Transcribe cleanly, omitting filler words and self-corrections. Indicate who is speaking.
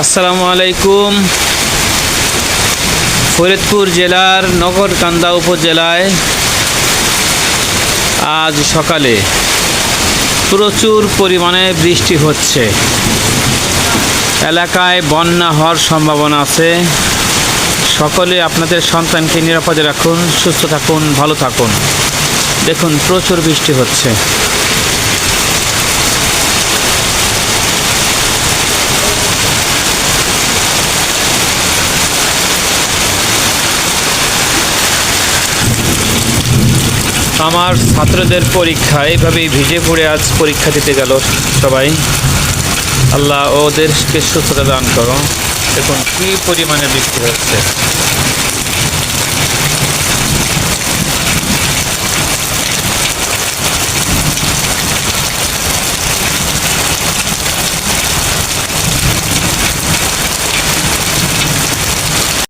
Speaker 1: আসসালামু আলাইকুম। ফরিদপুর জেলার নগরকান্দা উপজেলায় আজ সকালে প্রচুর পরিমাণে বৃষ্টি হচ্ছে। এলাকায় বন্যা হওয়ার সম্ভাবনা আছে। সকলে আপনাদের সন্তানকে নিরাপদে রাখুন, সুস্থ থাকুন, ভালো থাকুন। দেখুন প্রচুর বৃষ্টি হচ্ছে। আমার ছাত্রদের পরীক্ষা এইভাবেই ভিজে পড়ে আজ পরীক্ষা দিতে গেল সবাই। আল্লাহ ওদেরকে সুস্থতা দান করো। দেখুন কী পরিমাণে বৃষ্টি হচ্ছে।